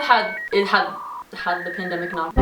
Had the pandemic not.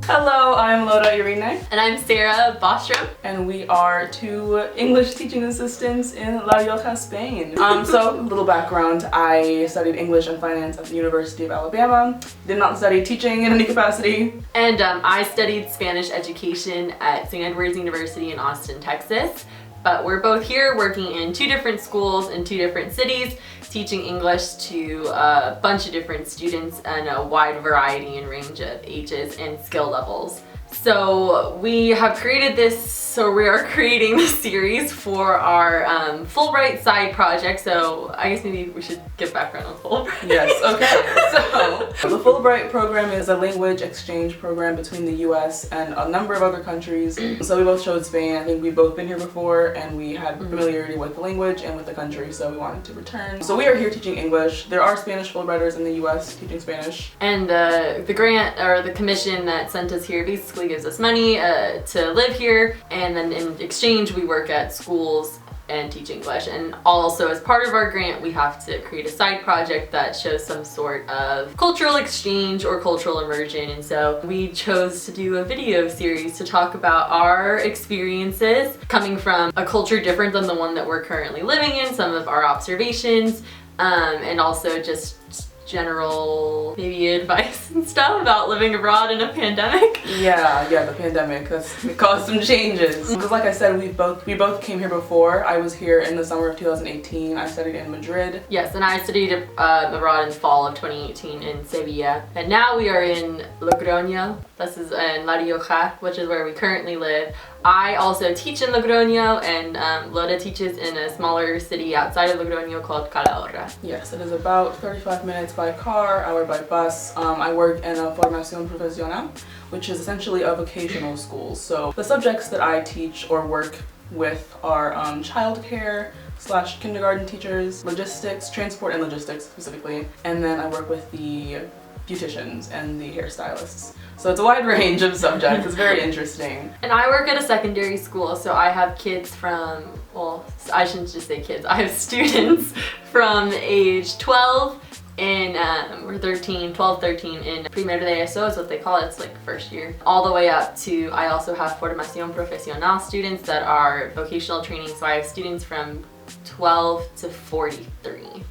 Hello, I'm Loda Irene. And I'm Sarah Bostrom. And we are two English teaching assistants in La Rioja, Spain. So, a little background. I studied English and finance at the University of Alabama. Did not study teaching in any capacity. And I studied Spanish education at St. Edward's University in Austin, Texas. But we're both here working in two different schools in two different cities, teaching English to a bunch of different students and a wide variety and range of ages and skill levels. So we have created this, or we are creating this series for our Fulbright side project. So I guess maybe we should give background on Fulbright. Yes, okay. So the Fulbright program is a language exchange program between the US and a number of other countries. So we both chose Spain. I think we've both been here before and we had familiarity with the language and with the country, so we wanted to return. So we are here teaching English. There are Spanish Fulbrighters in the US teaching Spanish. And the grant, or the commission that sent us here, basically gives us money to live here, and then in exchange we work at schools and teach English. And also, as part of our grant, we have to create a side project that shows some sort of cultural exchange or cultural immersion. And so we chose to do a video series to talk about our experiences coming from a culture different than the one that we're currently living in, some of our observations, and also just general maybe advice and stuff about living abroad in a pandemic. Yeah, the pandemic. It caused some changes. Because like I said, we both came here before. I was here in the summer of 2018. I studied in Madrid. Yes, and I studied abroad in the fall of 2018 in Sevilla. And now we are in Logroño. This is in La Rioja, which is where we currently live. I also teach in Logroño, and Loda teaches in a smaller city outside of Logroño called Calahorra. Yes, it is about 35 minutes by car, hour by bus. I work in a formación profesional, which is essentially a vocational school. So the subjects that I teach or work with are childcare / kindergarten teachers, logistics, transport and logistics specifically, and then I work with the beauticians and the hairstylists. So it's a wide range of subjects. It's very interesting. And I work at a secondary school, so I have kids from, well, I shouldn't just say kids, I have students from age 12 or 12, 13 in primer de eso is what they call it. It's like first year. All the way up to, I also have formación profesional students that are vocational training, so I have students from 12 to 43.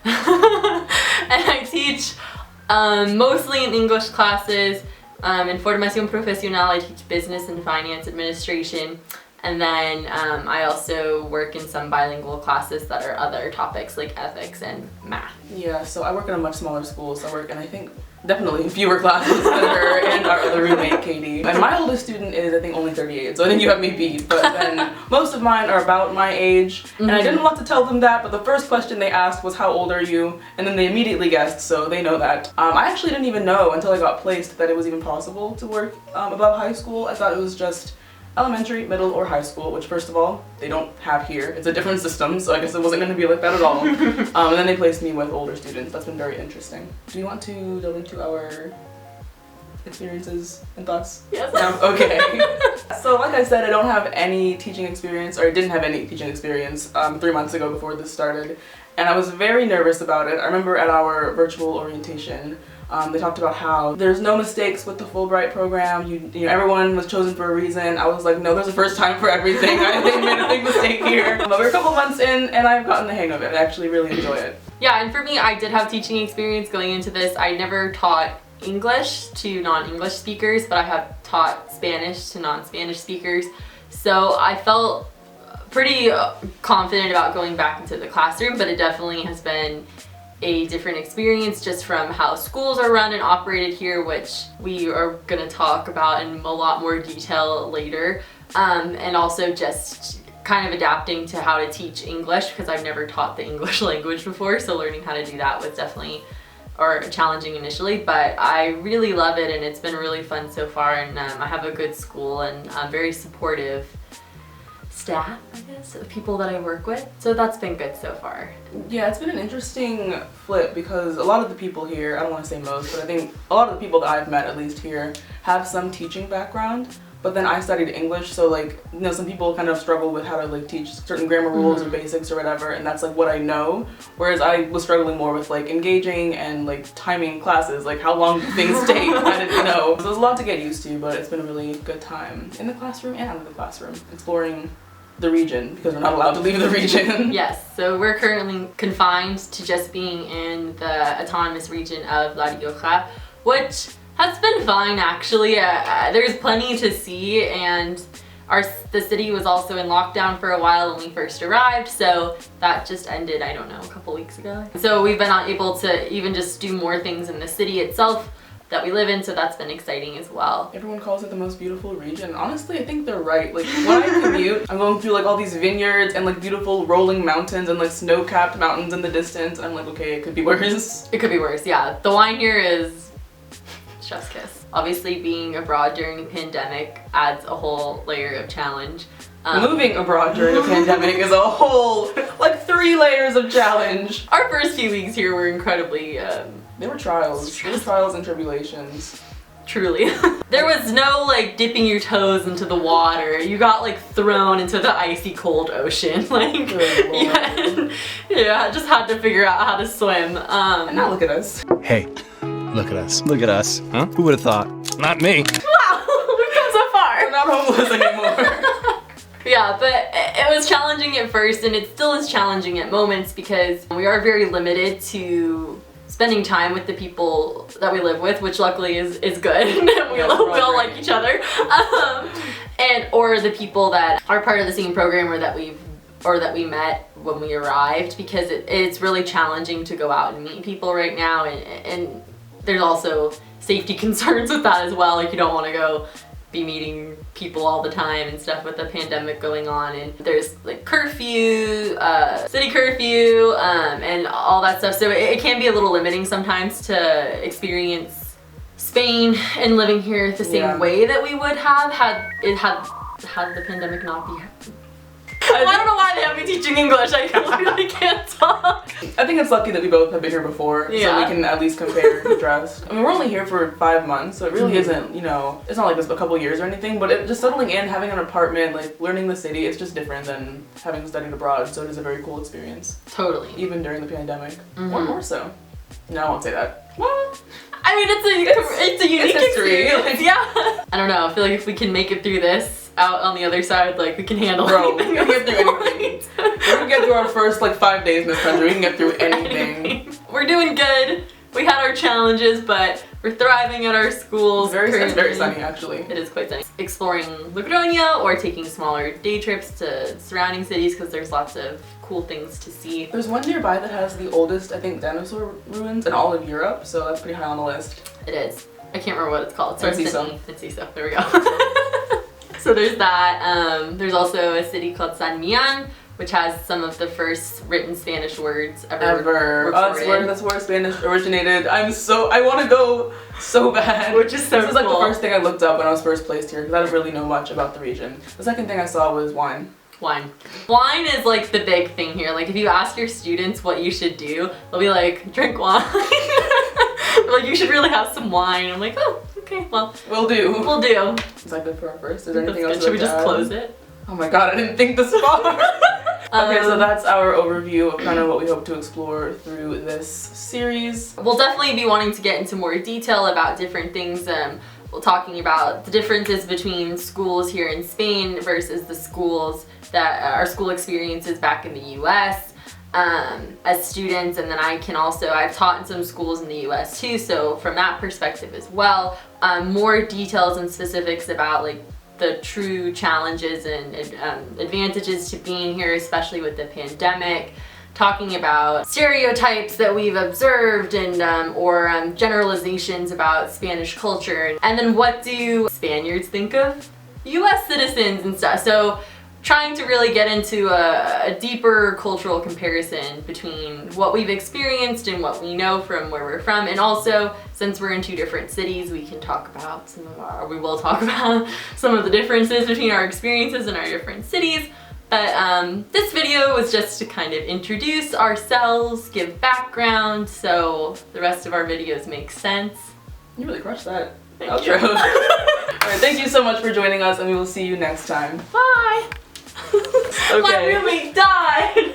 And I teach mostly in English classes. In Formación Profesional, I teach business and finance administration, and then I also work in some bilingual classes that are other topics like ethics and math. Yeah, so I work in a much smaller school, so I work in, I think, definitely fewer classes than her and our other roommate, Katie. And my oldest student is, I think, only 38, so I think you have me beat. But then most of mine are about my age, and I didn't want to tell them that, but the first question they asked was, how old are you? And then they immediately guessed, so they know that. I actually didn't even know until I got placed that it was even possible to work above high school. I thought it was just elementary, middle, or high school, which first of all, they don't have here. It's a different system, so I guess it wasn't going to be like that at all. And then they placed me with older students. That's been very interesting. Do you want to delve into our experiences and thoughts? Yes. No? Okay. So like I said, I don't have any teaching experience, or I didn't have any teaching experience 3 months ago before this started. And I was very nervous about it. I remember at our virtual orientation, they talked about how there's no mistakes with the Fulbright program. You know, everyone was chosen for a reason. I was like, no, there's a first time for everything. I think I made a big mistake here. But we're a couple months in, and I've gotten the hang of it. I actually really enjoy it. Yeah, and for me, I did have teaching experience going into this. I never taught English to non-English speakers, but I have taught Spanish to non-Spanish speakers. So I felt pretty confident about going back into the classroom, but it definitely has been a different experience just from how schools are run and operated here, which we are going to talk about in a lot more detail later, and also just kind of adapting to how to teach English, because I've never taught the English language before, so learning how to do that was definitely challenging initially, but I really love it and it's been really fun so far, and I have a good school and very supportive staff, I guess, of people that I work with. So that's been good so far. Yeah, it's been an interesting flip because a lot of the people here, I don't want to say most, but I think a lot of the people that I've met, at least here, have some teaching background, but then I studied English, so like, you know, some people kind of struggle with how to like teach certain grammar rules or basics or whatever, and that's like what I know, whereas I was struggling more with like engaging and like timing classes, like how long do things take. I didn't know. So there's a lot to get used to, but it's been a really good time in the classroom and out of the classroom, exploring the region, because we're not allowed to leave the region. Yes, so we're currently confined to just being in the autonomous region of La Rioja, which has been fine actually. There's plenty to see, and the city was also in lockdown for a while when we first arrived, so that just ended, I don't know, a couple weeks ago. So we've been able to even just do more things in the city itself that we live in, so that's been exciting as well. Everyone calls it the most beautiful region. Honestly, I think they're right. Like when I commute, I'm going through like all these vineyards and like beautiful rolling mountains and like snow-capped mountains in the distance. I'm like, okay, it could be worse. It could be worse, yeah. The wine here is chef's kiss. Obviously, being abroad during a pandemic adds a whole layer of challenge. Moving abroad during a pandemic is a whole, like 3 layers of challenge. Our first few weeks here were incredibly They were trials. They were trials and tribulations. Truly. There was no like dipping your toes into the water. You got like thrown into the icy cold ocean. Like, yeah, just had to figure out how to swim. And now look at us. Hey, look at us. Look at us. Huh? Who would have thought? Not me. Wow, we've come so far. We're not homeless anymore. Yeah, but it was challenging at first, and it still is challenging at moments because we are very limited to spending time with the people that we live with, which luckily is good. we all like each other. Or the people that are part of the same program or that we met when we arrived, because it's really challenging to go out and meet people right now, and there's also safety concerns with that as well. Like, you don't want to go be meeting people all the time and stuff with the pandemic going on, and there's like curfew, city curfew, and all that stuff, so it can be a little limiting sometimes to experience Spain and living here the same way that we would have had the pandemic not be happening. I don't know why they have me teaching English. I literally can't talk. I think it's lucky that we both have been here before, so we can at least compare and contrast. I mean, we're only here for 5 months, so it really isn't, you know, it's not like it's a couple years or anything, but just settling in, having an apartment, like learning the city, it's just different than having studied abroad, so it is a very cool experience. Totally. Even during the pandemic. Or more so. No, I won't say that. Well, I mean, it's a unique history. experience. Yeah. I don't know, I feel like if we can make it through this, out on the other side, like, we can handle anything. We can get through anything. We can get through our first like 5 days in this country. We can get through anything. We're doing good. We had our challenges, but we're thriving at our schools. It's very sunny, actually. It is quite sunny. Exploring Logroño or taking smaller day trips to surrounding cities, because there's lots of cool things to see. There's one nearby that has the oldest, I think, dinosaur ruins in all of Europe, so that's pretty high on the list. It is. I can't remember what it's called. Enciso. Enciso. There we go. So there's that. There's also a city called San Millan, which has some of the first written Spanish words ever recorded. That's where Spanish originated. I want to go so bad. Which is so cool. This is like the first thing I looked up when I was first placed here, because I didn't really know much about the region. The second thing I saw was wine. Wine. Wine is like the big thing here. Like, if you ask your students what you should do, they'll be like, drink wine. Like, you should really have some wine. I'm like, oh, okay, well. Will do. We'll do. Is that good for our first? Is there anything else? Should we just close it? Oh my god, I didn't think this far. Okay, so that's our overview of kind of what we hope to explore through this series. We'll definitely be wanting to get into more detail about different things. We're talking about the differences between schools here in Spain versus the schools that our school experiences back in the US as students, and then I've taught in some schools in the US too, so from that perspective as well, more details and specifics about like the true challenges and advantages to being here, especially with the pandemic, talking about stereotypes that we've observed and or generalizations about Spanish culture, and then what do Spaniards think of US citizens and stuff. So trying to really get into a deeper cultural comparison between what we've experienced and what we know from where we're from, and also since we're in 2 different cities, we will talk about some of the differences between our experiences in our different cities. But this video was just to kind of introduce ourselves, give background, so the rest of our videos make sense. You really crushed that. Thank you. Outro. Alright, thank you so much for joining us, and we will see you next time. Bye! Okay. My roommate died!